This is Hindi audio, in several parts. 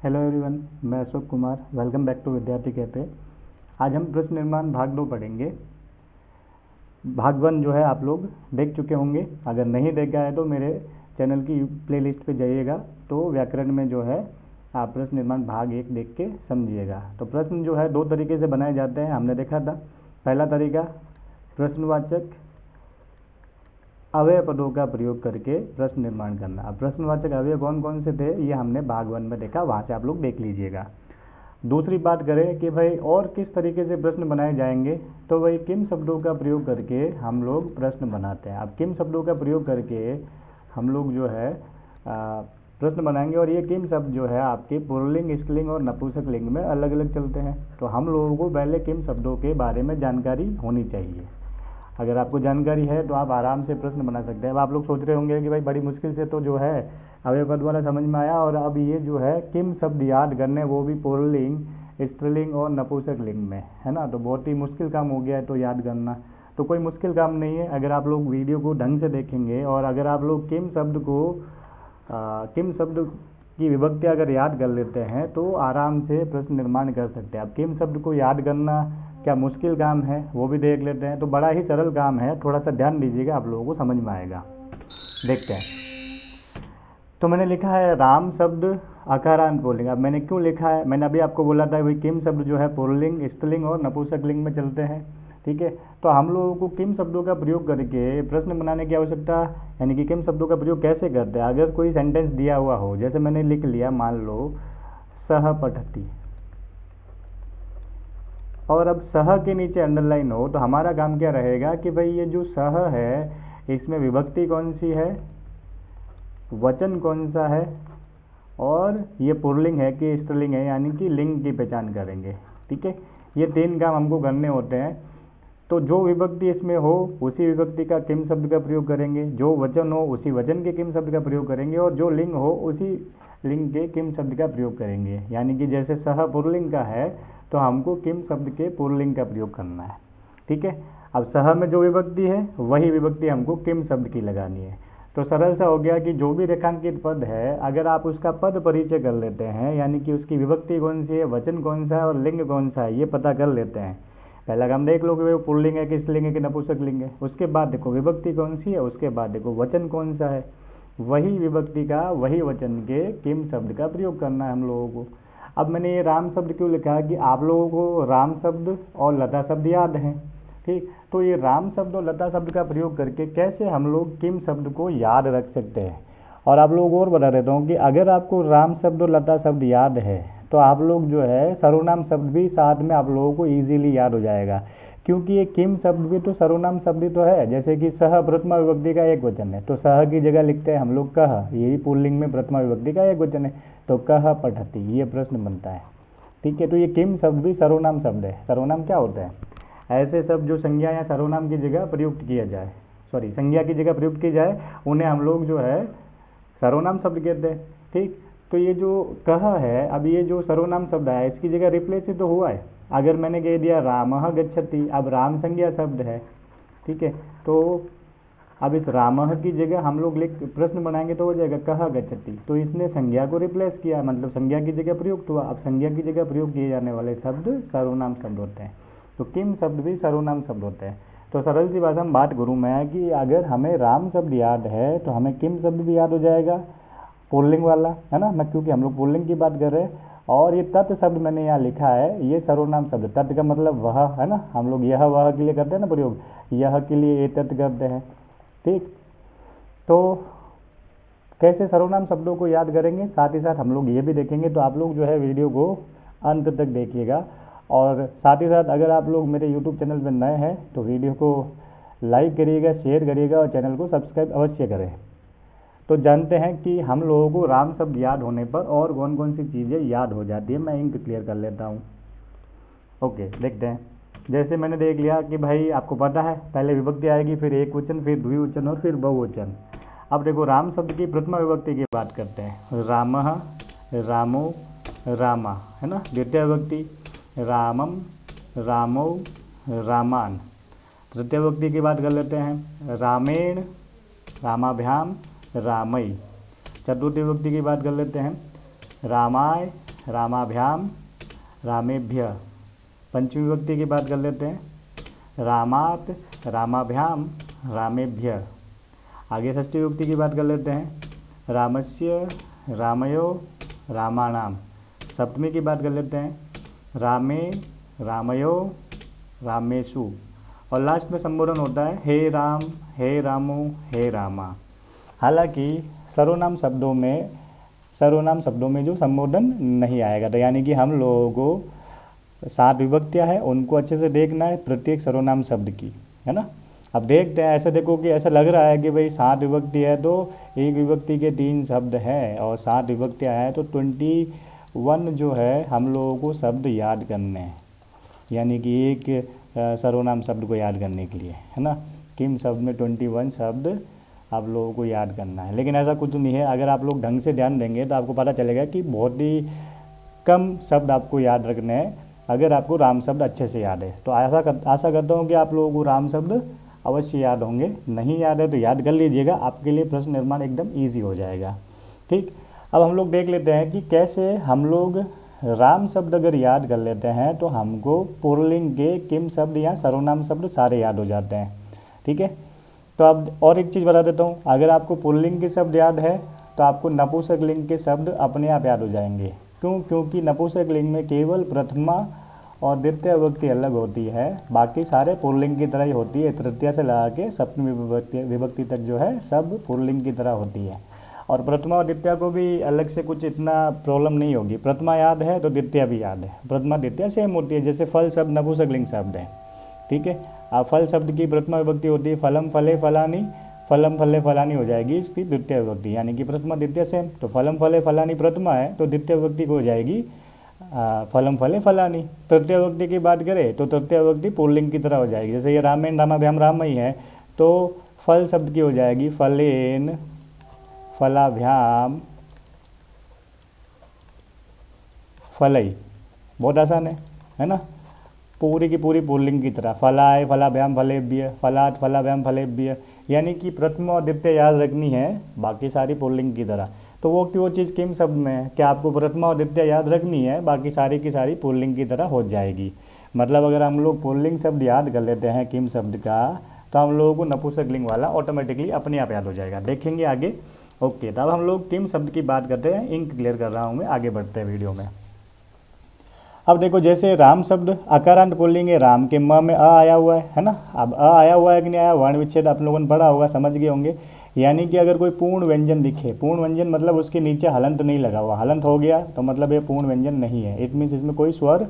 हेलो एवरीवन, मैं Ashok Kumar. Welcome back to Vidyarthi cafe. आज हम प्रश्न निर्माण भाग 2 पढ़ेंगे। भाग 1 जो है आप लोग देख चुके होंगे। अगर नहीं देखा है तो मेरे चैनल की प्लेलिस्ट पे जाइएगा, तो व्याकरण में जो है आप प्रश्न निर्माण भाग 1 देख के समझिएगा। तो प्रश्न जो है 2 तरीके से बनाए जाते हैं, हमने देखा था। पहला तरीका प्रश्नवाचक अव्यय पदों का प्रयोग करके प्रश्न निर्माण करना। अब प्रश्नवाचक अव्यय कौन कौन से थे ये हमने भाग 1 में देखा, वहाँ से आप लोग देख लीजिएगा। दूसरी बात करें कि भाई और किस तरीके से प्रश्न बनाए जाएंगे, तो वही किम शब्दों का प्रयोग करके हम लोग प्रश्न बनाते हैं। अब किम शब्दों का प्रयोग करके हम लोग जो है प्रश्न बनाएंगे, और ये किम शब्द जो है आपके पुल्लिंग, स्त्रीलिंग और नपुंसक लिंग में अलग अलग चलते हैं। तो हम लोगों को पहले किम शब्दों के बारे में जानकारी होनी चाहिए। अगर आपको जानकारी है तो आप आराम से प्रश्न बना सकते हैं। अब आप लोग सोच रहे होंगे कि भाई बड़ी मुश्किल से तो जो है अव्यय पद वाला समझ में आया, और अब ये जो है किम शब्द याद करने, वो भी पुल्लिंग, स्त्रीलिंग और नपुंसक लिंग में, है ना। तो बहुत ही मुश्किल काम हो गया है तो याद करना। तो कोई मुश्किल काम नहीं है अगर आप लोग वीडियो को ढंग से देखेंगे, और अगर आप लोग किम शब्द की विभक्ति अगर याद कर लेते हैं तो आराम से प्रश्न निर्माण कर सकते हैं। अब किम शब्द को याद करना क्या मुश्किल काम है वो भी देख लेते हैं। तो बड़ा ही सरल काम है, थोड़ा सा ध्यान दीजिएगा, आप लोगों को समझ में आएगा। देखते हैं। तो मैंने लिखा है राम शब्द अकारांत पुल्लिंग। अब मैंने क्यों लिखा है, मैंने अभी आपको बोला था भाई किम शब्द जो है पुल्लिंग, स्त्रीलिंग और नपुंसक लिंग में चलते हैं, ठीक है। तो हम लोगों को किम शब्दों का प्रयोग करके प्रश्न बनाने की आवश्यकता, यानी कि किम शब्दों का प्रयोग कैसे करते हैं। अगर कोई सेंटेंस दिया हुआ हो, जैसे मैंने लिख लिया, मान लो सह पठती, और अब सह के नीचे अंडरलाइन हो, तो हमारा काम क्या रहेगा कि भाई ये जो सह है इसमें विभक्ति कौन सी है, वचन कौन सा है, और ये पुल्लिंग है कि स्त्रीलिंग है, यानी कि लिंग की पहचान करेंगे, ठीक है। ये 3 काम हमको करने होते हैं। तो जो विभक्ति इसमें हो उसी विभक्ति का किम शब्द का प्रयोग करेंगे, जो वचन हो उसी वचन के किम शब्द का प्रयोग करेंगे, और जो लिंग हो उसी लिंग के किम शब्द का प्रयोग करेंगे। यानी कि जैसे सह पुल्लिंग का है तो हमको किम शब्द के पुल्लिंग का प्रयोग करना है, ठीक है। अब सह में जो विभक्ति है वही विभक्ति हमको किम शब्द की लगानी है। तो सरल सा हो गया कि जो भी रेखांकित पद है, अगर आप उसका पद परिचय कर लेते हैं, यानी कि उसकी विभक्ति कौन सी है, वचन कौन सा है और लिंग कौन सा है, ये पता कर लेते हैं। पहला काम देख लो कि वो पुल्लिंग है कि स्त्रीलिंग है कि नपुंसक लिंग है। उसके बाद देखो विभक्ति कौन सी है, उसके बाद देखो वचन कौन सा है, वही विभक्ति का वही वचन के किम शब्द का प्रयोग करना है हम लोगों को। अब मैंने ये राम शब्द क्यों लिखा है कि आप लोगों को राम शब्द और लता शब्द याद हैं, ठीक। तो ये राम शब्द और लता शब्द का प्रयोग करके कैसे हम लोग किम शब्द को याद रख सकते हैं। और आप लोगों को और बता देता हूँ कि अगर आपको राम शब्द और लता शब्द याद है तो आप लोग जो है सर्वनाम शब्द भी साथ में आप लोगों को ईजिली याद हो जाएगा, क्योंकि ये किम शब्द भी तो सर्वनाम शब्द ही तो है। जैसे कि सह प्रथमा विभक्ति का एक वचन है, तो सह की जगह लिखते हैं हम लोग कह, यही पुल्लिंग में प्रथमा विभक्ति का एक वचन है, तो कह पठती, ये प्रश्न बनता है, ठीक है। तो ये किम शब्द भी सर्वनाम शब्द है। सर्वनाम क्या होता है, ऐसे शब्द जो संज्ञा या सर्वनाम की जगह प्रयुक्त किया जाए, संज्ञा की जगह प्रयुक्त की जाए, उन्हें हम लोग जो है सर्वनाम शब्द कहते हैं, ठीक। तो ये जो कह है, अब ये जो सर्वनाम शब्द है इसकी जगह रिप्लेस ही तो हुआ है। अगर मैंने कह दिया रामः गच्छति, अब राम संज्ञा शब्द है, ठीक है। तो अब इस रामः की जगह हम लोग प्रश्न बनाएंगे तो हो जाएगा कह गच्छति, तो इसने संज्ञा को रिप्लेस किया, मतलब संज्ञा की जगह प्रयुक्त हुआ। अब संज्ञा की जगह प्रयोग किए जाने वाले शब्द सर्वनाम शब्द होते हैं, तो किम शब्द भी सर्वनाम शब्द होते हैं। तो सरल सी भाषा में बात करूँ मैं कि अगर हमें राम शब्द याद है तो हमें किम शब्द भी याद हो जाएगा, पुल्लिंग वाला, है ना। मैं क्योंकि हम लोग पुल्लिंग की बात कर रहे हैं। और ये तत् शब्द मैंने यहाँ लिखा है, ये सर्वनाम शब्द, तत् का मतलब वह, है ना। हम लोग यह वह के लिए करते हैं ना प्रयोग, यह के लिए ये तत् करते हैं, ठीक। तो कैसे सर्वनाम शब्दों को याद करेंगे, साथ ही साथ हम लोग ये भी देखेंगे। तो आप लोग जो है वीडियो को अंत तक देखिएगा, और साथ ही साथ अगर आप लोग मेरे YouTube चैनल पर नए हैं तो वीडियो को लाइक करिएगा, शेयर करिएगा और चैनल को सब्सक्राइब अवश्य करें। तो जानते हैं कि हम लोगों को राम शब्द याद होने पर और कौन कौन सी चीज़ें याद हो जाती है। मैं इंक क्लियर कर लेता हूँ। ओके, देखते हैं। जैसे मैंने देख लिया कि भाई आपको पता है पहले विभक्ति आएगी, फिर एक वचन, फिर द्विवचन और फिर बहुवचन। अब देखो राम शब्द की प्रथमा विभक्ति की बात करते हैं। रामः, रामो, रामा, है ना। द्वितीय विभक्ति रामम, रामो, रामान। तृतीय विभक्ति की बात कर लेते हैं। रामेण, रामाभ्याम, रामई। चतुर्थी विभक्ति की बात कर लेते हैं। रामाय, रामाभ्याम रामेभ्य। पंचमी विभक्ति की बात कर लेते हैं, रामात रामाभ्याम रामेभ्य। आगे षष्ठी विभक्ति की बात कर लेते हैं, रामस्य रामयो रामाणाम। सप्तमी की बात कर लेते हैं, रामे रामयो रामेषु। और लास्ट में संबोधन होता है हे राम हे रामो हे रामा। हालांकि सर्वनाम शब्दों में जो संबोधन नहीं आएगा, तो यानी कि हम लोगों को 7 विभक्तियाँ हैं, उनको अच्छे से देखना है प्रत्येक सर्वनाम शब्द की, है ना। अब देखते हैं, ऐसे देखो कि ऐसा लग रहा है कि भाई 7 विभक्ति है तो एक विभक्ति के 3 शब्द हैं, और 7 विभक्तियाँ हैं तो 21 जो है हम लोगों को शब्द याद करने हैं, यानी कि एक सर्वनाम शब्द को याद करने के लिए, है ना। किम शब्द में 21 शब्द आप लोगों को याद करना है। लेकिन ऐसा कुछ नहीं है, अगर आप लोग ढंग से ध्यान देंगे तो आपको पता चलेगा कि बहुत ही कम शब्द आपको याद रखने हैं, अगर आपको राम शब्द अच्छे से याद है। तो आशा करता हूँ कि आप लोगों को राम शब्द अवश्य याद होंगे। नहीं याद है तो याद कर लीजिएगा, आपके लिए प्रश्न निर्माण एकदम ईजी हो जाएगा। ठीक, अब हम लोग देख लेते हैं कि कैसे हम लोग राम शब्द अगर याद कर लेते हैं तो हमको पुल्लिंग के किम शब्द या सर्वनाम शब्द सारे याद हो जाते हैं। ठीक है, तो अब और एक चीज़ बता देता हूँ, अगर आपको पुल्लिंग के शब्द याद है तो आपको नपुंसक लिंग के शब्द अपने आप याद हो जाएंगे। क्यों? क्योंकि नपुंसक लिंग में केवल प्रथमा और द्वितीय विभक्ति अलग होती है, बाकी सारे पुल्लिंग की तरह ही होती है। तृतीया से लगा के सप्तमी विभक्ति तक जो है सब पुल्लिंग की तरह होती है। और प्रथमा और द्वितीय को भी अलग से कुछ इतना प्रॉब्लम नहीं होगी, प्रथमा याद है तो द्वितीय भी याद है, प्रथमा द्वितीय सेम होती है। जैसे फल शब्द नपुंसक लिंग शब्द है, ठीक है। अब फल शब्द की प्रथमा विभक्ति होती है फलम फले फलानी, फलम फले फलानी हो जाएगी इसकी द्वितीय विभक्ति, यानी कि प्रथमा द्वितीय सेम। तो फलम फले फलानी प्रथमा है तो द्वितीय विभक्ति को हो जाएगी फलम फले फलानी। तृतीय विभक्ति की बात करें तो तृतीय विभक्ति पुल्लिंग की तरह हो जाएगी। जैसे ये रामेन रामाभ्याम रामई है तो फल शब्द की हो जाएगी फलेन फलाभ्याम फलई। बहुत आसान है ना, पूरी की पूरी पुल्लिंग की तरह। फलाए फलाभ्याम फलेभ्य, फलात फलाभ्याम फलेभ्य, यानी कि प्रथमा और द्वितीय याद रखनी है, बाकी सारी पुल्लिंग की तरह। तो वो चीज़ किम शब्द में है कि आपको प्रथमा और द्वितीय याद रखनी है, बाकी सारी की सारी पुल्लिंग की तरह हो जाएगी। मतलब अगर हम लोग पुल्लिंग शब्द याद कर लेते हैं किम शब्द का, तो हम लोगों को नपुंसक लिंग वाला ऑटोमेटिकली अपने आप याद हो जाएगा। देखेंगे आगे। ओके, तब हम लोग किम शब्द की बात करते हैं, इंक क्लियर कर रहा हूँ मैं, आगे बढ़ते हैं वीडियो में। अब देखो, जैसे राम शब्द अकारांत पुल्लिंग है, राम के म में अ आया हुआ है ना। अब अ आया हुआ है कि नहीं आया, वर्ण विच्छेद आप लोगों ने पढ़ा होगा, समझ गए होंगे। यानी कि अगर कोई पूर्ण व्यंजन दिखे, पूर्ण व्यंजन मतलब उसके नीचे हलंत नहीं लगा हुआ, हलंत हो गया तो मतलब ये पूर्ण व्यंजन नहीं है, इट मीन्स इसमें कोई स्वर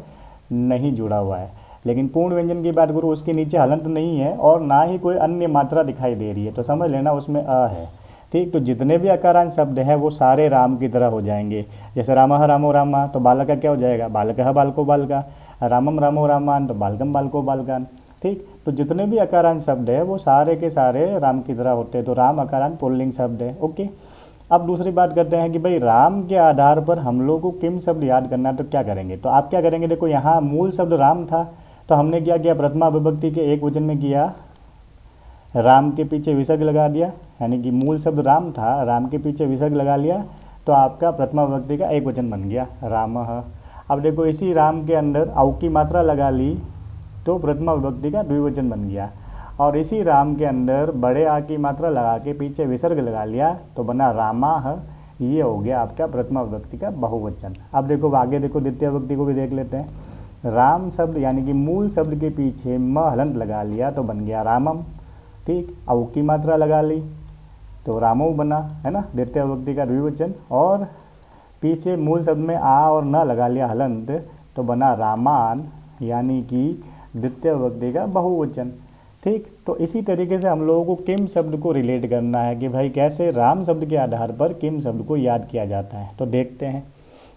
नहीं जुड़ा हुआ है। लेकिन पूर्ण व्यंजन की बात करूँ, उसके नीचे हलंत नहीं है और ना ही कोई अन्य मात्रा दिखाई दे रही है, तो समझ लेना उसमें अ है। ठीक, तो जितने भी अकारांत शब्द हैं वो सारे राम की तरह हो जाएंगे। जैसे रामः रामो रामा, तो बालक का क्या हो जाएगा, बालकः बालको बालका। रामम रामो रामान, तो बालकम बालको बालकान। ठीक, तो जितने भी अकारांत शब्द है वो सारे के सारे राम की तरह होते हैं, तो राम अकारांत पुल्लिंग शब्द है। ओके, अब दूसरी बात करते हैं कि भाई राम के आधार पर हम लोग को किम शब्द याद करना है, तो क्या करेंगे। तो आप क्या करेंगे, देखो यहाँ मूल शब्द राम था, तो हमने क्या किया, प्रथमा विभक्ति के एक वचन में किया, राम के पीछे विसर्ग लगा दिया, यानी कि मूल शब्द राम था, राम के पीछे विसर्ग लगा लिया, तो आपका प्रथमा विभक्ति का एक वचन बन गया रामः। अब देखो इसी राम के अंदर औ की मात्रा लगा ली तो प्रथमा विभक्ति का द्विवचन बन गया, और इसी राम के अंदर बड़े आ की मात्रा लगा के पीछे विसर्ग लगा लिया तो बना रामाह। ये हो गया आपका प्रथमा विभक्ति का बहुवचन। अब देखो आगे देखो, द्वितीय विभक्ति को भी देख लेते हैं। राम शब्द यानी कि मूल शब्द के पीछे म हलंत लगा लिया तो बन गया रामम। ठीक, औ की मात्रा लगा ली तो रामो बना, है ना, द्वितीय विभक्ति का द्विवचन। और पीछे मूल शब्द में आ और न लगा लिया हलंत तो बना रामान, यानी कि द्वितीय विभक्ति का बहुवचन। ठीक, तो इसी तरीके से हम लोगों को किम शब्द को रिलेट करना है कि भाई कैसे राम शब्द के आधार पर किम शब्द को याद किया जाता है। तो देखते हैं।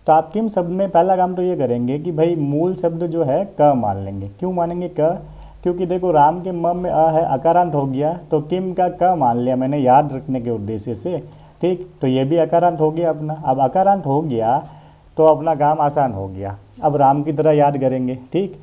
तो आप किम शब्द में पहला काम तो ये करेंगे कि भाई मूल शब्द जो है क मान लेंगे। क्यों मानेंगे क, क्योंकि देखो राम के म में अ है, अकारांत हो गया, तो किम का क मान लिया मैंने याद रखने के उद्देश्य से। ठीक, तो ये भी अकारांत हो गया अपना। अब अकारांत हो गया तो अपना काम आसान हो गया, अब राम की तरह याद करेंगे। ठीक,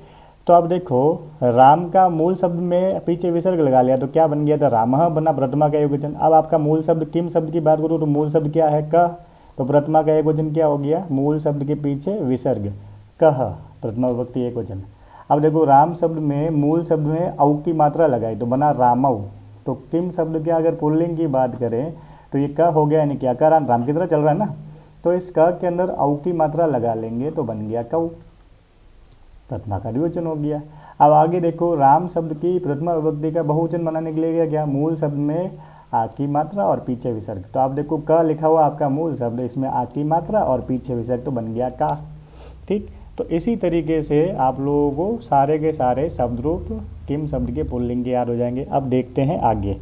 तो अब देखो राम का मूल शब्द में पीछे विसर्ग लगा लिया तो क्या बन गया था, रामः बना, प्रथमा का एक वचन। अब आपका मूल शब्द किम शब्द की बात करूँ तो मूल शब्द क्या है, क। तो प्रथमा का एकवचन क्या हो गया, मूल शब्द के पीछे विसर्ग कह, प्रथमा विभक्ति एकवचन। अब देखो राम शब्द में मूल शब्द में औ की मात्रा लगाई तो बना रामऊ। तो किम शब्द के अगर पुल्लिंग की बात करें तो ये क हो गया, यानी क्या का राम की तरह चल रहा है ना, तो इस क के अंदर औ की मात्रा लगा लेंगे तो बन गया कऊ, प्रथमा का द्विवचन हो गया। अब आगे देखो राम शब्द की प्रथमा विभक्ति का बहुवचन बनाने के लिए क्या, मूल शब्द में आ की मात्रा और पीछे विसर्ग। तो आप देखो क लिखा हुआ आपका मूल शब्द, इसमें आ की मात्रा और पीछे विसर्ग, तो बन गया का। ठीक, तो इसी तरीके से आप लोगों को सारे के सारे शब्द रूप किम शब्द के पुल्लिंग के याद हो जाएंगे। अब देखते हैं आगे।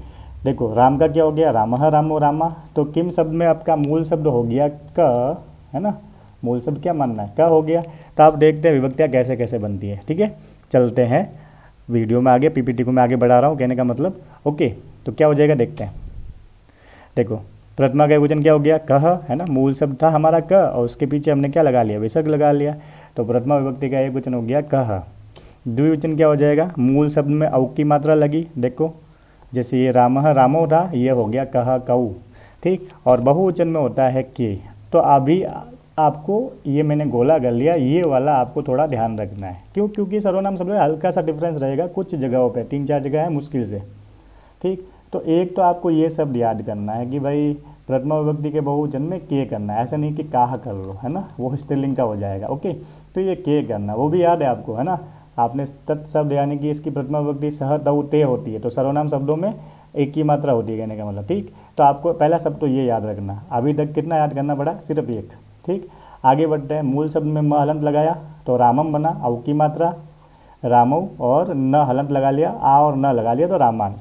देखो राम का क्या हो गया, रामः रामो रामा। तो किम शब्द में आपका मूल शब्द हो गया क, है ना, मूल शब्द क्या मानना है, क हो गया। तो आप देखते हैं विभक्तियाँ कैसे कैसे बनती है। ठीक है, चलते हैं वीडियो में आगे, पीपीटी को मैं आगे बढ़ा रहा हूँ, कहने का मतलब ओके। तो क्या हो जाएगा देखते हैं। देखो प्रथमा का एकवचन क्या हो गया, कह, है ना, मूल शब्द था हमारा क और उसके पीछे हमने क्या लगा लिया, विसर्ग लगा लिया। तो प्रथमा विभक्ति का एकवचन हो गया कह। द्विवचन क्या हो जाएगा, मूल शब्द में औ की मात्रा लगी, देखो जैसे ये रामः रामो था, ये हो गया कह कऊ। ठीक, और बहुवचन में होता है के। तो अभी आपको ये मैंने गोला कर लिया, ये वाला आपको थोड़ा ध्यान रखना है। क्यों, क्योंकि सर्वनाम शब्द में हल्का सा डिफरेंस रहेगा कुछ जगहों पे, 3-4 जगह है मुश्किल से। ठीक, तो एक तो आपको ये शब्द याद करना है कि भाई प्रथमा विभक्ति के बहुवचन में के करना है, ऐसा नहीं कि काह कर लो, है ना, वो स्त्रीलिंग का हो जाएगा। ओके, तो ये के करना, वो भी याद है आपको, है ना। आपने तत् शब्द यानी कि इसकी प्रथमा विभक्ति सह तऊ ते होती है, तो सर्वनाम शब्दों में एक की मात्रा होती है, कहने का मतलब। ठीक, तो आपको पहला शब्द तो ये याद रखना। अभी तक कितना याद करना पड़ा, सिर्फ एक। ठीक, आगे बढ़ते हैं। मूल शब्द में म हलंत लगाया तो रामम बना, औ की मात्रा रामो, और न हलंत लगा लिया, आ और न लगा लिया तो रामान।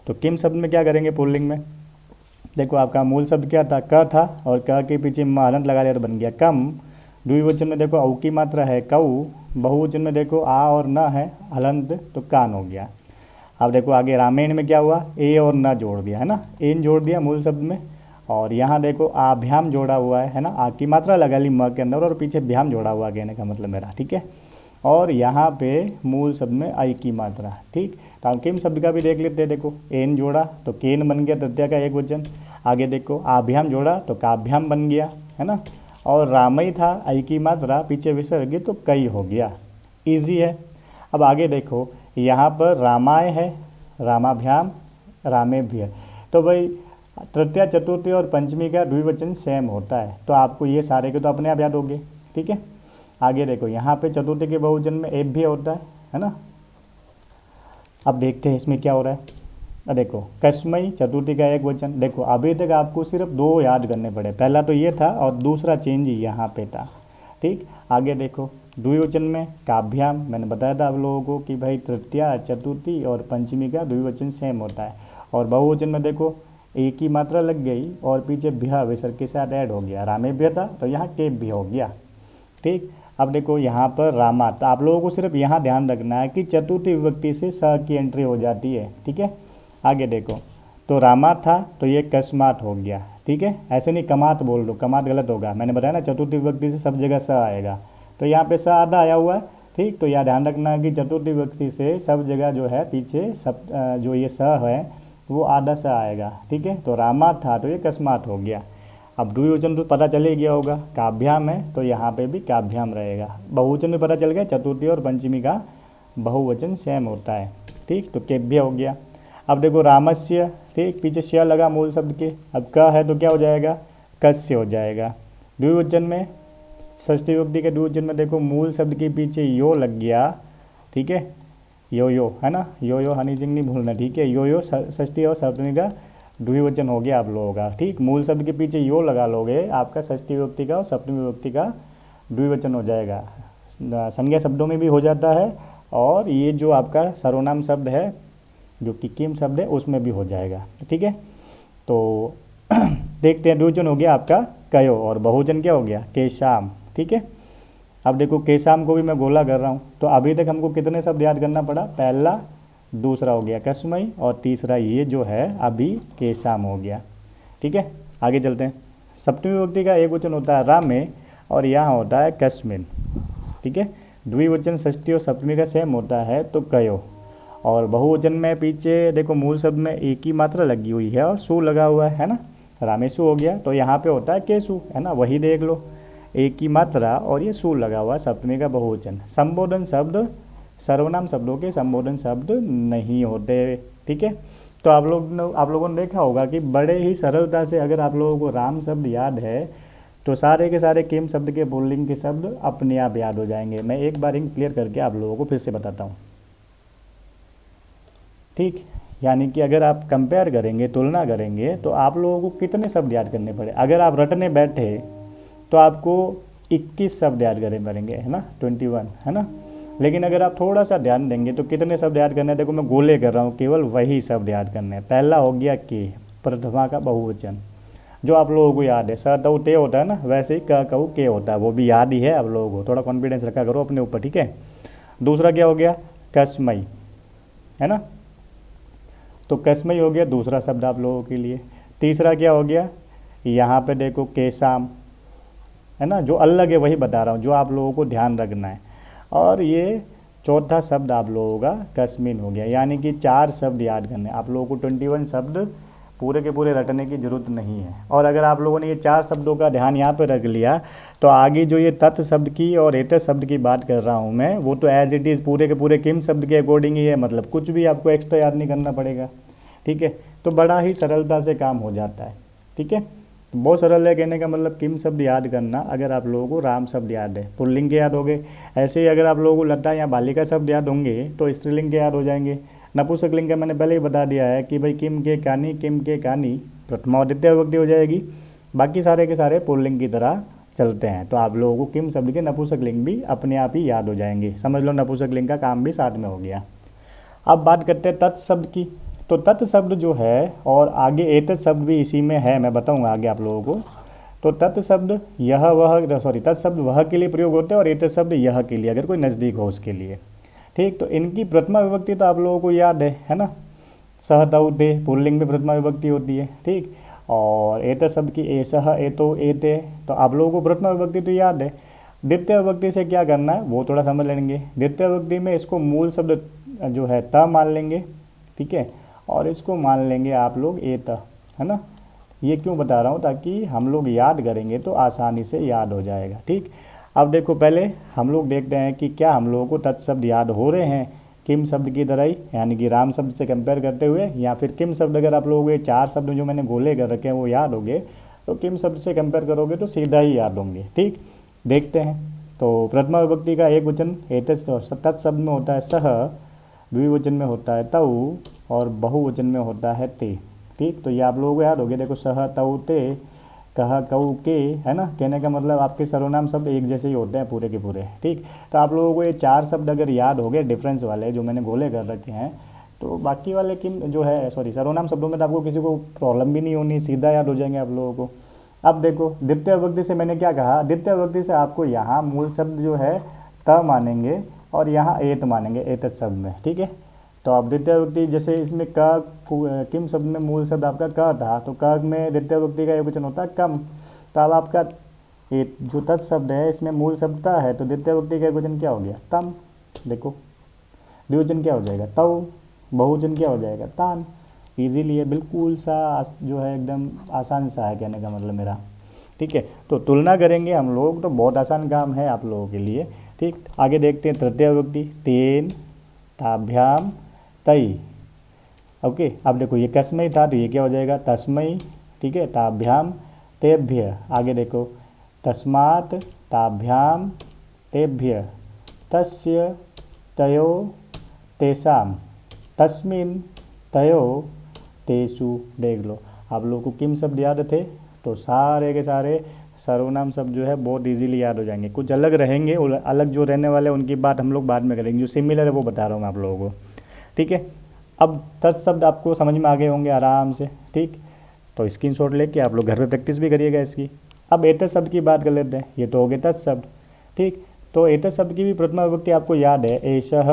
तो किम शब्द में क्या करेंगे पुल्लिंग में, देखो आपका मूल शब्द क्या था, क था, और क के पीछे म हलंत लगा लिया तो बन गया कम। द्विवचन में देखो औ की मात्रा है कऊ, बहुवचन में देखो आ और न है हलंत, तो कान हो गया। अब देखो आगे रामायण में क्या हुआ, ए और न जोड़ दिया, है ना, एन जोड़ दिया मूल शब्द में, और यहाँ देखो आभ्याम जोड़ा हुआ है ना, आ की मात्रा लगा ली म के अंदर और पीछे भ्याम जोड़ा हुआ, कहने का मतलब मेरा। ठीक है, और यहाँ पे मूल शब्द में आई की मात्रा। ठीक, तो हम किम शब्द का भी देख लेते हैं। देखो एन जोड़ा तो केन बन गया, तृतीया का एक वचन। आगे देखो आभ्याम जोड़ा तो काभ्याम बन गया, है ना, और रामई था, आई की मात्रा पीछे विसर्ग तो कई हो गया। इजी है। अब आगे देखो यहाँ पर रामाय है, रामाभ्याम, रामेभ्य। तो भाई तृतीया चतुर्थी और पंचमी का द्विवचन सेम होता है, तो आपको ये सारे के तो अपने आप याद होंगे। ठीक है, आगे देखो यहाँ पे चतुर्थी के बहुवचन में एभ्य होता है ना। अब देखते हैं इसमें क्या हो रहा है। देखो कस्मई चतुर्थी का एक वचन। देखो अभी तक आपको सिर्फ 2 याद करने पड़े, पहला तो ये था और दूसरा चेंज यहाँ पे था। ठीक, आगे देखो द्विवचन में काभ्याम, मैंने बताया था आप लोगों को कि भाई तृतीया चतुर्थी और पंचमी का द्विवचन सेम होता है। और बहुवचन में देखो एक ही मात्रा लग गई और पीछे भ्या विसर्ग के साथ ऐड हो गया, रामेभ्य था तो यहाँ के भी हो गया। ठीक, अब देखो यहाँ पर रामा, तो आप लोगों को सिर्फ यहाँ ध्यान रखना है कि चतुर्थी विभक्ति से स की एंट्री हो जाती है। ठीक है, आगे देखो तो रामा था तो ये कस्मात हो गया। ठीक है, ऐसे नहीं कमात बोल दो, कमात गलत होगा, मैंने बताया ना चतुर्थी विभक्ति से सब जगह स आएगा, तो यहाँ पे स आधा आया हुआ है। ठीक, तो यह ध्यान रखना कि चतुर्थी विभक्ति से सब जगह जो है पीछे सब जो ये स है वो आधा स आएगा। ठीक है, तो रामा था तो ये कस्मात हो गया। अब द्विवचन तो पता चल ही गया होगा, काभ्याम है तो यहाँ पे भी काभ्याम रहेगा। बहुवचन भी पता चल गया, चतुर्थी और पंचमी का बहुवचन सेम होता है। ठीक, तो केभ्य हो गया। अब देखो रामस्य, ठीक, पीछे श्य लगा मूल शब्द के, अब क है तो क्या हो जाएगा, कस्य हो जाएगा। द्विवचन में षष्ठी विभक्ति के द्विवचन में देखो मूल शब्द के पीछे यो लग गया। ठीक है, यो यो, है ना, यो यो हनी सिंह नहीं भूलना। ठीक है, यो यो षष्ठी और सप्तमी का द्विवचन हो गया आप लोगों का। ठीक, मूल शब्द के पीछे यो लगा लोगे, आपका षष्ठी विभक्ति का और सप्तमी विभक्ति का द्विवचन हो जाएगा। संज्ञा शब्दों में भी हो जाता है, और ये जो आपका सर्वनाम शब्द है जो कि किम शब्द है उसमें भी हो जाएगा। ठीक है, तो देखते हैं द्विवचन हो गया आपका कयो और बहुवचन क्या हो गया केशाम। ठीक है, अब देखो केशाम को भी मैं गोला कर रहा हूँ, तो अभी तक हमको कितने शब्द याद करना पड़ा, पहला दूसरा हो गया कस्मई और तीसरा ये जो है अभी केशाम हो गया। ठीक है, आगे चलते हैं। सप्तमी विभक्ति का एक वचन होता है रामे और यहाँ होता है कस्मिन। ठीक है, द्विवचन षष्ठी और सप्तमी का सेम होता है तो कयो, और बहुवचन में पीछे देखो मूल शब्द में एक ही मात्रा लगी हुई है और सु लगा हुआ है ना, रामेशु हो गया। तो यहाँ पे होता है केशु, है ना, वही देख लो, एक की मात्रा और ये सु लगा हुआ, सप्तमी का बहुवचन। संबोधन शब्द सर्वनाम शब्दों के संबोधन शब्द नहीं होते, ठीक है। तो आप लोगों ने देखा होगा कि बड़े ही सरलता से अगर आप लोगों को राम शब्द याद है तो सारे के सारे किम शब्द के पुल्लिंग के शब्द अपने आप याद हो जाएंगे। मैं एक बार इन क्लियर करके आप लोगों को फिर से बताता हूँ, ठीक। यानी कि अगर आप कंपेयर करेंगे, तुलना करेंगे, तो आप लोगों को कितने शब्द याद करने पड़े। अगर आप रटने बैठे तो आपको 21 शब्द याद करने पड़ेंगे, है ना, 21, है ना। लेकिन अगर आप थोड़ा सा ध्यान देंगे तो कितने शब्द याद करने हैं, देखो मैं गोले कर रहा हूँ, केवल वही शब्द याद करने हैं। पहला हो गया के, प्रथमा का बहुवचन, जो आप लोगों को याद है। स तऊ ते होता है ना, वैसे ही क कऊ के होता है, वो भी याद ही है आप लोगों को। थोड़ा कॉन्फिडेंस रखा करो अपने ऊपर, ठीक है। दूसरा क्या हो गया, कसमई, है ना, तो कसमई हो गया दूसरा शब्द आप लोगों के लिए। तीसरा क्या हो गया, यहाँ पे देखो केसाम, है ना, जो अलग है वही बता रहा हूँ, जो आप लोगों को ध्यान रखना है। और ये चौथा शब्द आप लोगों का कस्मिन हो गया। यानी कि 4 शब्द याद करने, आप लोगों को 21 शब्द पूरे के पूरे रटने की ज़रूरत नहीं है। और अगर आप लोगों ने ये 4 शब्दों का ध्यान यहाँ पर रख लिया तो आगे जो ये तत् शब्द की और एत शब्द की बात कर रहा हूँ मैं, वो तो एज इट इज़ पूरे के पूरे किम शब्द के अकॉर्डिंग ही है। मतलब कुछ भी आपको एक्स्ट्रा याद नहीं करना पड़ेगा, ठीक है। तो बड़ा ही सरलता से काम हो जाता है, ठीक है। तो बहुत सरल है, कहने का मतलब किम शब्द याद करना। अगर आप लोगों को राम शब्द याद है, पुल्लिंग के याद हो गए। ऐसे ही अगर आप लोगों को लता या बालिका शब्द याद होंगे तो स्त्रीलिंग के याद हो जाएंगे। नपुंसकलिंग का मैंने पहले ही बता दिया है कि भाई किम के कानी, किम के कानी प्रथमा और द्वितीय विभक्ति हो जाएगी। बाकी सारे के सारे पुल्लिंग की तरह चलते हैं। तो आप लोगों को किम शब्द के नपुंसकलिंग भी अपने आप ही याद हो जाएंगे। समझ लो नपुंसकलिंग का काम भी साथ में हो गया। अब बात करते हैं तत् शब्द की। तो तत् शब्द जो है, और आगे एतत् शब्द भी इसी में है, मैं बताऊंगा आगे आप लोगों को। तो तत् शब्द यह वह, सॉरी, तत् शब्द वह के लिए प्रयोग होते हैं और एतत् शब्द यह के लिए, अगर कोई नज़दीक हो उसके लिए, ठीक। तो इनकी प्रथमा विभक्ति तो आप लोगों को याद है ना, सह तऊ ते, पुल्लिंग में प्रथमा विभक्ति होती है, ठीक। और एतत् शब्द की एसह, एतो, एते, तो आप लोगों को प्रथमा विभक्ति तो याद है। द्वितीय विभक्ति से क्या करना है वो थोड़ा समझ लेंगे। द्वितीय विभक्ति में इसको मूल शब्द जो है त मान लेंगे, ठीक है, और इसको मान लेंगे आप लोग एत, है ना। ये क्यों बता रहा हूँ, ताकि हम लोग याद करेंगे तो आसानी से याद हो जाएगा, ठीक। अब देखो पहले हम लोग देखते हैं कि क्या हम लोगों को तत्शब्द याद हो रहे हैं किम शब्द की तरह ही, यानी कि राम शब्द से कंपेयर करते हुए, या फिर किम शब्द अगर आप लोगों को ये 4 शब्द जो मैंने गोले कर रखे हैं वो याद होंगे तो किम शब्द से कंपेयर करोगे तो सीधा ही याद होंगे, ठीक। देखते हैं। तो प्रथमा विभक्ति का एक वचन तत्शब्द में होता है सह, द्विवचन में होता है तऊ और बहुवचन में होता है ते, ठीक। तो ये आप लोगों को याद हो गया। देखो सह तऊ ते, कह कऊ के, है ना। कहने का मतलब आपके सर्वनाम शब्द एक जैसे ही होते हैं पूरे के पूरे, ठीक। तो आप लोगों को ये 4 शब्द अगर याद हो गए डिफरेंस वाले जो मैंने गोले कर रखे हैं, तो बाकी वाले किम जो है, सॉरी, सर्वनाम शब्दों में तो आपको किसी को प्रॉब्लम भी नहीं होनी, सीधा याद हो जाएंगे आप लोगों को। अब देखो द्वितीय विभक्ति से मैंने क्या कहा, द्वितीय विभक्ति से आपको यहाँ मूल शब्द जो है त मानेंगे और यहाँ एत मानेंगे एतत् शब्द में, ठीक है। तो अब द्वितीय विभक्ति जैसे इसमें क किम शब्द में मूल शब्द आपका क था, तो क में द्वितीय विभक्ति का एक वचन होता है कम। तो अब आपका एक जो तत् शब्द है इसमें मूल शब्द त है, तो द्वितीय विभक्ति का एक वचन क्या हो गया, तम। देखो द्विवचन क्या हो जाएगा, तऊ। बहुवचन क्या हो जाएगा, तान। इजीली है, बिल्कुल सा जो है एकदम आसान सा है कहने का मतलब मेरा, ठीक है। तो तुलना करेंगे हम लोग तो बहुत आसान काम है आप लोगों के लिए, ठीक। आगे देखते हैं तृतीय विभक्ति, तेन, ताभ्याम, तई। ओके, अब देखो ये कस्मई था तो ये क्या हो जाएगा, तस्मई, ठीक है। ताभ्याम तेभ्य, आगे देखो तस्मात् ताभ्याम तेभ्य, तस्य तयो तेषाम, तस्मिन् तयो तेषु। देख लो आप लोगों को किम शब्द याद थे तो सारे के सारे सर्वनाम शब्द जो है बहुत इजीली याद हो जाएंगे। कुछ अलग रहेंगे, अलग जो रहने वाले उनकी बात हम लोग बाद में करेंगे, जो सिमिलर है वो बता रहा हूँ मैं आप लोगों को, ठीक है। अब तत्शब्द आपको समझ में आ गए होंगे आराम से, ठीक। तो स्क्रीनशॉट लेके आप लोग घर पे प्रैक्टिस भी करिएगा इसकी। अब एतत् शब्द की बात कर लेते हैं, ये तो हो गए तत्शब्द, ठीक। तो एतत् शब्द की भी प्रथमा विभक्ति आपको याद है, एषः,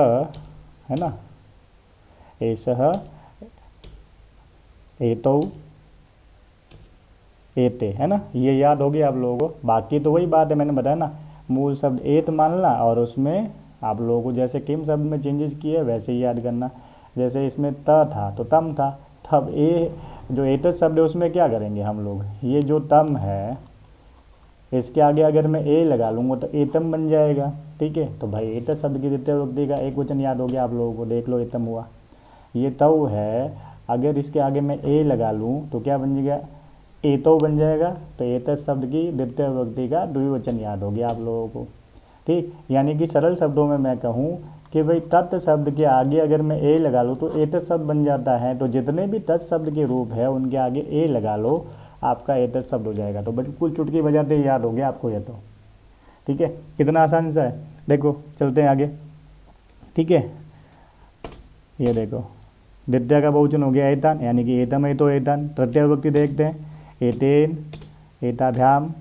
है ना, एषः, एतौ, एते, है ना, ये याद हो गया आप लोगों को। बाकी तो वही बात है, मैंने बताया ना, मूल शब्द एत मानना और उसमें आप लोगों को जैसे किम शब्द में चेंजेस किए वैसे ही याद करना। जैसे इसमें त था तो तम था, तब ए जो एतत् शब्द है उसमें क्या करेंगे हम लोग, ये जो तम है इसके आगे अगर मैं ए लगा लूँगा तो एतम बन जाएगा। ठीक है, तो भाई एतत् शब्द की द्वितीय विभक्ति का एक वचन याद हो गया आप लोगों को, देख लो एतम हुआ। ये तव है, अगर इसके आगे मैं ए लगा लूँ तो क्या बन जाएगा, एतो बन जाएगा। तो एतत् शब्द की द्वितीय विभक्ति का द्विवचन याद हो गया आप लोगों को। ठीक, यानी कि सरल शब्दों में मैं कहूँ कि भाई तत् शब्द के आगे अगर मैं ए लगा लूँ तो एतत् शब्द बन जाता है। तो जितने भी तत् शब्द के रूप है उनके आगे ए लगा लो, आपका एतत् शब्द हो जाएगा। तो बिल्कुल चुटकी बजाते ही याद हो गया आपको ये तो। ठीक है, कितना आसान सा है। देखो चलते हैं आगे। ठीक है, ये देखो द्वितीय का बहुवचन हो गया एतान, यानी कि एतम एतो एतान। तृतीय विभक्ति देखते हैं, एतेन एताभ्याम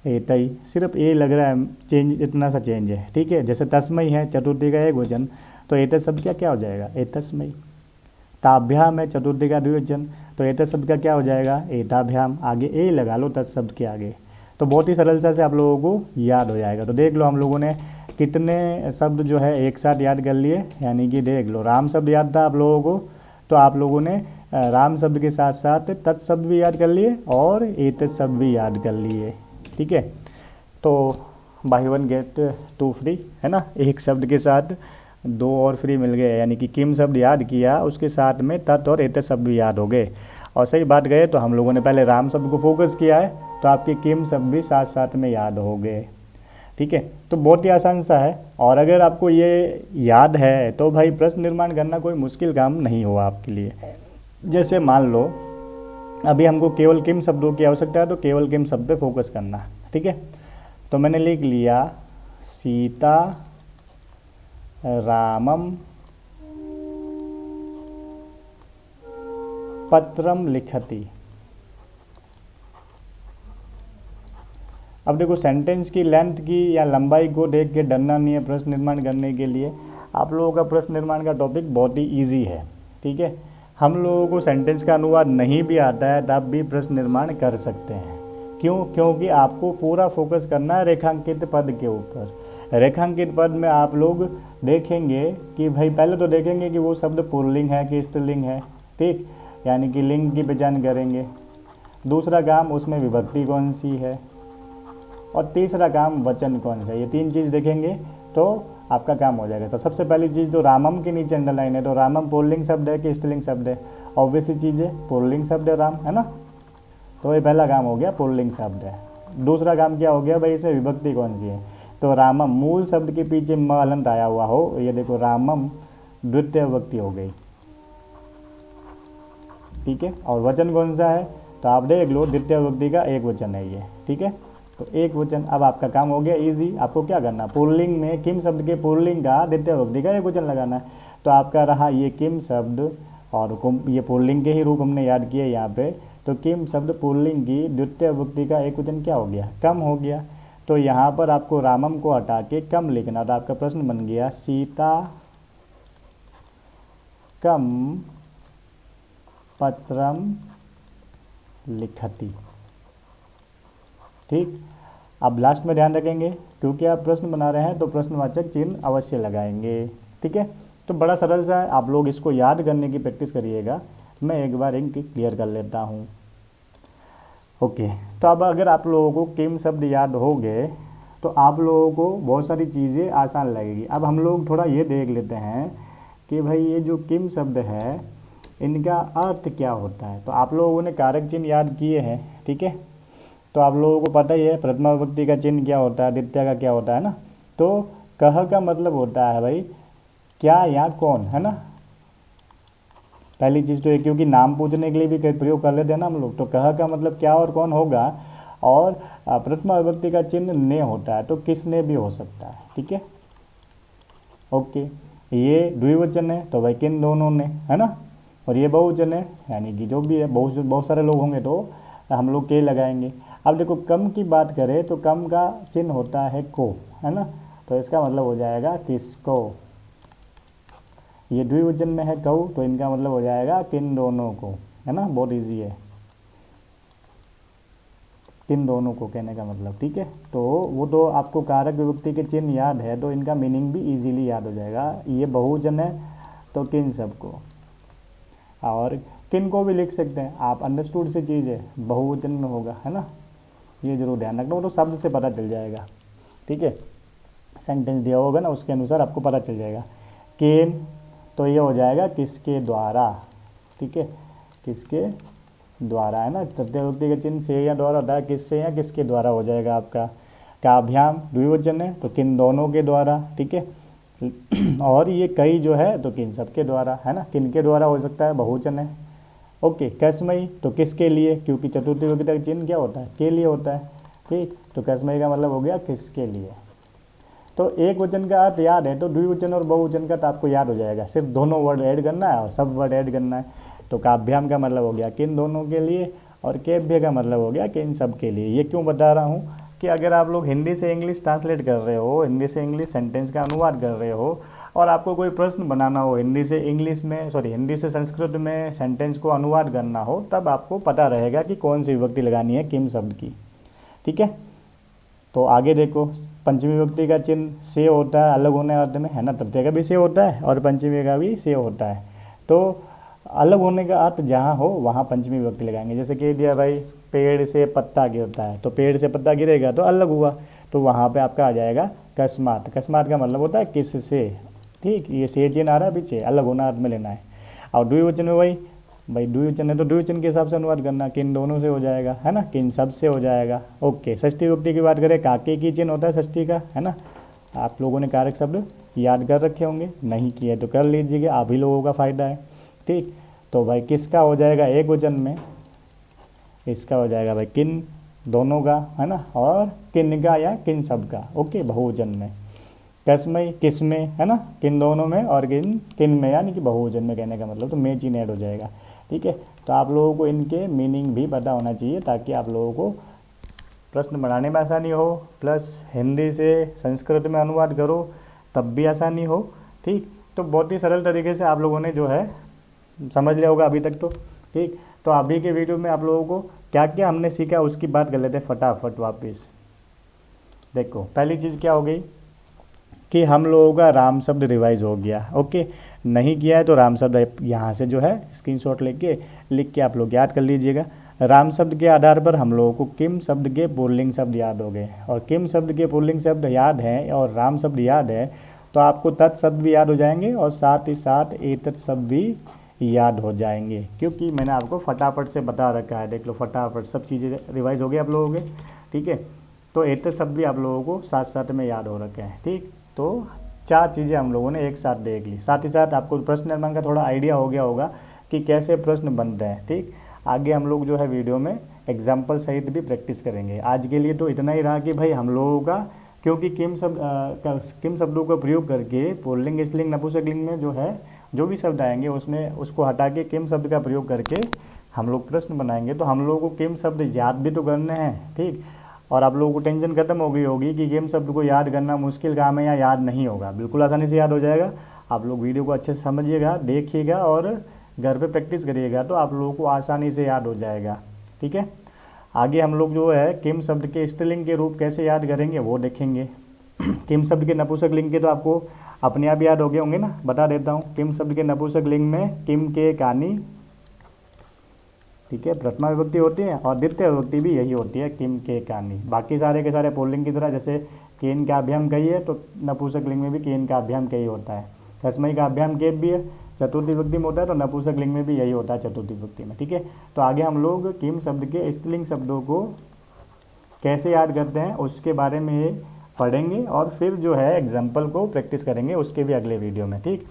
एतई, सिर्फ ए लग रहा है चेंज, इतना सा चेंज है। ठीक है, जैसे तस्मई है चतुर्थी का एक वचन, तो एतत् शब्द का क्या हो जाएगा, एतस्मई। ताभ्याम है चतुर्थी का द्विवचन, तो एतत् शब्द का क्या हो जाएगा, एताभ्याम। आगे ए लगा लो तत् शब्द के आगे, तो बहुत ही सरलता से आप लोगों को याद हो जाएगा। तो देख लो हम लोगों ने कितने शब्द जो है एक साथ याद कर लिए, यानी कि देख लो राम शब्द याद था आप लोगों को, तो आप लोगों ने राम शब्द के साथ साथ तत् शब्द भी याद कर लिए और एतत् शब्द भी याद कर लिए। ठीक है, तो buy one get two free है ना, एक शब्द के साथ दो और फ्री मिल गए, यानी कि किम शब्द याद किया उसके साथ में तत् और एतत् शब्द भी याद हो गए। और सही बात गए तो हम लोगों ने पहले राम शब्द को फोकस किया है, तो आपके किम शब्द भी साथ साथ में याद हो गए। ठीक है, तो बहुत ही आसान सा है। और अगर आपको ये याद है तो भाई प्रश्न निर्माण करना कोई मुश्किल काम नहीं हुआ आपके लिए। जैसे मान लो अभी हमको केवल किम शब्दों की आवश्यकता है, तो केवल किम शब्द पे फोकस करना। ठीक है, तो मैंने लिख लिया सीता रामम पत्रम लिखति। अब देखो सेंटेंस की लेंथ की या लंबाई को देख के डरना नहीं है प्रश्न निर्माण करने के लिए। आप लोगों का प्रश्न निर्माण का टॉपिक बहुत ही इजी है। ठीक है, हम लोगों को सेंटेंस का अनुवाद नहीं भी आता है तब भी प्रश्न निर्माण कर सकते हैं। क्यों, क्योंकि आपको पूरा फोकस करना है रेखांकित पद के ऊपर। रेखांकित पद में आप लोग देखेंगे कि भाई पहले तो देखेंगे कि वो शब्द पुल्लिंग है कि स्त्रीलिंग है। ठीक, यानी कि लिंग की पहचान करेंगे। दूसरा काम उसमें विभक्ति कौन सी है, और तीसरा काम वचन कौन सा है। ये तीन चीज़ देखेंगे तो आपका काम हो जाएगा। तो सबसे पहली चीज़ तो रामम के नीचे अंडरलाइन है, तो रामम पुल्लिंग शब्द है कि स्त्रीलिंग शब्द है। ऑब्वियसली चीज़ है, पुल्लिंग शब्द है राम, है ना। तो ये पहला काम हो गया, पुल्लिंग शब्द है। दूसरा काम क्या हो गया भाई, इसमें विभक्ति कौन सी है, तो रामम मूल शब्द के पीछे म हलंत आया हुआ हो, ये देखो रामम द्वितीय विभक्ति हो गई। ठीक है, और वचन कौन सा है, तो आप देख लो द्वितीय विभक्ति का एक वचन है ये। ठीक है, तो एक वचन। अब आपका काम हो गया इजी। आपको क्या करना, पुल्लिंग में किम शब्द के पुल्लिंग का द्वितीय विभक्ति का एक वचन लगाना है। तो आपका रहा ये किम शब्द, और ये पुल्लिंग के ही रूप हमने याद किए यहाँ पे। तो किम शब्द पुल्लिंग की द्वितीय विभक्ति का एक वचन क्या हो गया, कम हो गया। तो यहाँ पर आपको रामम को हटा के कम लिखना। तो आपका प्रश्न बन गया सीता कम पत्रम लिखति। ठीक, अब लास्ट में ध्यान रखेंगे क्योंकि आप प्रश्न बना रहे हैं तो प्रश्नवाचक चिन्ह अवश्य लगाएंगे। ठीक है, तो बड़ा सरल सा है, आप लोग इसको याद करने की प्रैक्टिस करिएगा। मैं एक बार इनकी क्लियर कर लेता हूँ। ओके, तो अब अगर आप लोगों को किम शब्द याद हो गए तो आप लोगों को बहुत सारी चीज़ें आसान लगेगी। अब हम लोग थोड़ा ये देख लेते हैं कि भाई ये जो किम शब्द है इनका अर्थ क्या होता है। तो आप लोगों ने कारक चिन्ह याद किए हैं। ठीक है, तो आप लोगों को पता ही है प्रथमा विभक्ति का चिन्ह क्या होता है, द्वितीय का क्या होता है ना। तो कह का मतलब होता है भाई क्या या कौन, है ना। पहली चीज़ तो ये, क्योंकि नाम पूछने के लिए भी प्रयोग कर लेते हैं ना हम लोग। तो कह का मतलब क्या और कौन होगा, और प्रथमा विभक्ति का चिन्ह ने होता है, तो किसने भी हो सकता है। ठीक है, ओके। ये द्विवचन है तो भाई किन दोनों ने, है ना। और ये बहुवचन है यानी कि जो भी है, बहुत सारे लोग होंगे तो हम लोग के लगाएंगे। अब देखो कम की बात करें तो कम का चिन्ह होता है को, है ना। तो इसका मतलब हो जाएगा किसको। ये द्विवचन में है कऊ, तो इनका मतलब हो जाएगा किन दोनों को, है ना। बहुत इजी है किन दोनों को कहने का मतलब। ठीक है, तो वो तो आपको कारक विभक्ति के चिन्ह याद है तो इनका मीनिंग भी इजीली याद हो जाएगा। ये बहुवचन है तो किन सबको, और किन को भी लिख सकते हैं आप, अंडरस्टूड से चीज़ है, बहुवचन में होगा, है ना, ये जरूर ध्यान रखना, वो तो शब्द से पता चल जाएगा, ठीक है, सेंटेंस दिया होगा ना उसके अनुसार आपको पता चल जाएगा। किन तो ये हो जाएगा किसके द्वारा, ठीक है, किसके द्वारा, है ना, तृतीय विभक्ति का चिन्ह से या द्वारा होता है, किससे या किसके द्वारा हो जाएगा आपका। काभ्याम द्विवचन है तो किन दोनों के द्वारा, ठीक है, और ये कई जो है तो किन सबके द्वारा, है ना, किन के द्वारा हो सकता है, बहुवचन है। ओके, कसमई तो किसके लिए, क्योंकि चतुर्थी विभक्ति का चिन्ह क्या होता है, के लिए होता है, ठीक, तो कसमई का मतलब हो गया किसके लिए। तो एक वचन का अर्थ याद है तो द्विवचन और बहुवचन का तो आपको याद हो जाएगा, सिर्फ दोनों वर्ड ऐड करना है और सब वर्ड ऐड करना है। तो काभ्याम का मतलब हो गया किन दोनों के लिए, और केभ्य का मतलब हो गया किन सब के लिए। ये क्यों बता रहा हूँ कि अगर आप लोग हिंदी से इंग्लिश ट्रांसलेट कर रहे हो, हिंदी से इंग्लिश सेंटेंस का अनुवाद कर रहे हो, और आपको कोई प्रश्न बनाना हो हिंदी से इंग्लिश में, सॉरी हिंदी से संस्कृत में सेंटेंस को अनुवाद करना हो, तब आपको पता रहेगा कि कौन सी विभक्ति लगानी है किम शब्द की, ठीक है। तो आगे देखो, पंचमी विभक्ति का चिन्ह से होता है अलग होने अर्थ में, है ना, तृतीय का भी से होता है और पंचमी का भी से होता है। तो अलग होने का अर्थ जहाँ हो वहाँ पंचमी विभक्ति लगाएंगे। जैसे कह दिया भाई पेड़ से पत्ता गिरता है, तो पेड़ से पत्ता गिरेगा तो अलग हुआ, तो वहाँ पे आपका आ जाएगा कस्मात। कस्मात का मतलब होता है किससे, ठीक, ये से चिन्ह आ रहा है पीछे, अलग होना अर्थ में लेना है। और द्विवचन में वही, भाई द्विवचन है तो द्विवचन के हिसाब से अनुवाद करना, किन दोनों से हो जाएगा, है ना, किन सब से हो जाएगा। ओके, षष्ठी विभक्ति की बात करें, काके की चिन्ह होता है षष्ठी का, है ना, आप लोगों ने कारक शब्द याद कर रखे होंगे, नहीं किए तो कर लीजिएगा, आप ही लोगों का फ़ायदा है, ठीक। तो भाई किसका हो जाएगा एक वचन में, इसका हो जाएगा भाई किन दोनों का, है ना, और किन का या किन सब का, ओके, बहुवचन में। कसमई किस में, है ना, किन दोनों में, और किन किन में, यानी कि बहुवचन में कहने का मतलब, तो में चिन्ह ऐड हो जाएगा, ठीक है। तो आप लोगों को इनके मीनिंग भी पता होना चाहिए ताकि आप लोगों को प्रश्न बनाने में आसानी हो, प्लस हिंदी से संस्कृत में अनुवाद करो तब भी आसानी हो, ठीक। तो बहुत ही सरल तरीके से आप लोगों ने जो है समझ लिया होगा अभी तक तो, ठीक। तो अभी के वीडियो में आप लोगों को क्या क्या हमने सीखा उसकी बात कर लेते हैं फटाफट वापस। देखो पहली चीज़ क्या हो गई कि हम लोगों का राम शब्द रिवाइज हो गया, ओके, नहीं किया है तो राम शब्द यहाँ से जो है स्क्रीनशॉट लेके लिख के आप लोग याद कर लीजिएगा। राम शब्द के आधार पर हम लोगों को किम शब्द के पुल्लिंग शब्द याद हो गए, और किम शब्द के पुल्लिंग शब्द याद हैं और राम शब्द याद है तो आपको तत् शब्द भी याद हो जाएंगे और साथ ही साथ एतत् शब्द भी याद हो जाएंगे, क्योंकि मैंने आपको फटाफट से बता रखा है। देख लो फटाफट सब चीज़ें रिवाइज हो गई आप लोगों के, ठीक है। तो एतत् शब्द भी आप लोगों को साथ साथ में याद हो रखे हैं, ठीक। तो चार चीज़ें हम लोगों ने एक साथ देख ली, साथ ही साथ आपको प्रश्न निर्माण का थोड़ा आइडिया हो गया होगा कि कैसे प्रश्न बनते हैं, ठीक। आगे हम लोग जो है वीडियो में एग्जाम्पल सहित भी प्रैक्टिस करेंगे। आज के लिए तो इतना ही रहा कि भाई हम लोगों का, क्योंकि किम शब्दों का प्रयोग करके पुल्लिंग स्त्रीलिंग नपुंसकलिंग में जो है जो भी शब्द आएंगे उसमें उसको हटा के किम शब्द का प्रयोग करके हम लोग प्रश्न बनाएंगे। तो हम लोगों को किम शब्द याद भी तो करने हैं, ठीक। और आप लोगों को टेंशन खत्म हो गई होगी कि किम शब्द को याद करना मुश्किल काम है या याद नहीं होगा, बिल्कुल आसानी से याद हो जाएगा। आप लोग वीडियो को अच्छे से समझिएगा, देखिएगा और घर पे प्रैक्टिस करिएगा तो आप लोगों को आसानी से याद हो जाएगा, ठीक है। आगे हम लोग जो है किम शब्द के स्त्रीलिंग के रूप कैसे याद करेंगे वो देखेंगे। किम शब्द के नपुंसक लिंग के तो आपको अपने आप याद हो गए होंगे ना, बता देता हूँ। किम शब्द के नपुंसक लिंग में किम के कानी, ठीक है, प्रथमा विभक्ति होती है और द्वितीय विभक्ति भी यही होती है किम के कानी। बाकी सारे के सारे पुल्लिंग की तरह, जैसे केन का अभ्याम कही है तो नपुंसक लिंग में भी केन का अभ्याम कही होता है। कसमई का अभ्याम केप भी है, चतुर्थी विभक्ति में होता है तो नपुंसक लिंग में भी यही होता है चतुर्थी विभक्ति में, ठीक है। तो आगे हम लोग किम शब्द के स्त्रीलिंग शब्दों को कैसे याद करते हैं उसके बारे में पढ़ेंगे और फिर जो है एग्जाम्पल को प्रैक्टिस करेंगे उसके भी अगले वीडियो में, ठीक।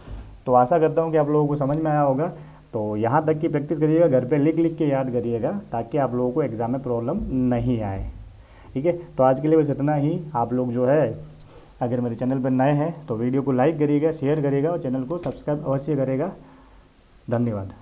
तो आशा करता हूँ कि आप लोगों को समझ में आया होगा। तो यहाँ तक की प्रैक्टिस करिएगा, घर पे लिख लिख के याद करिएगा ताकि आप लोगों को एग्ज़ाम में प्रॉब्लम नहीं आए, ठीक है। तो आज के लिए बस इतना ही। आप लोग जो है अगर मेरे चैनल पर नए हैं तो वीडियो को लाइक करिएगा, शेयर करिएगा और चैनल को सब्सक्राइब अवश्य करिएगा। धन्यवाद।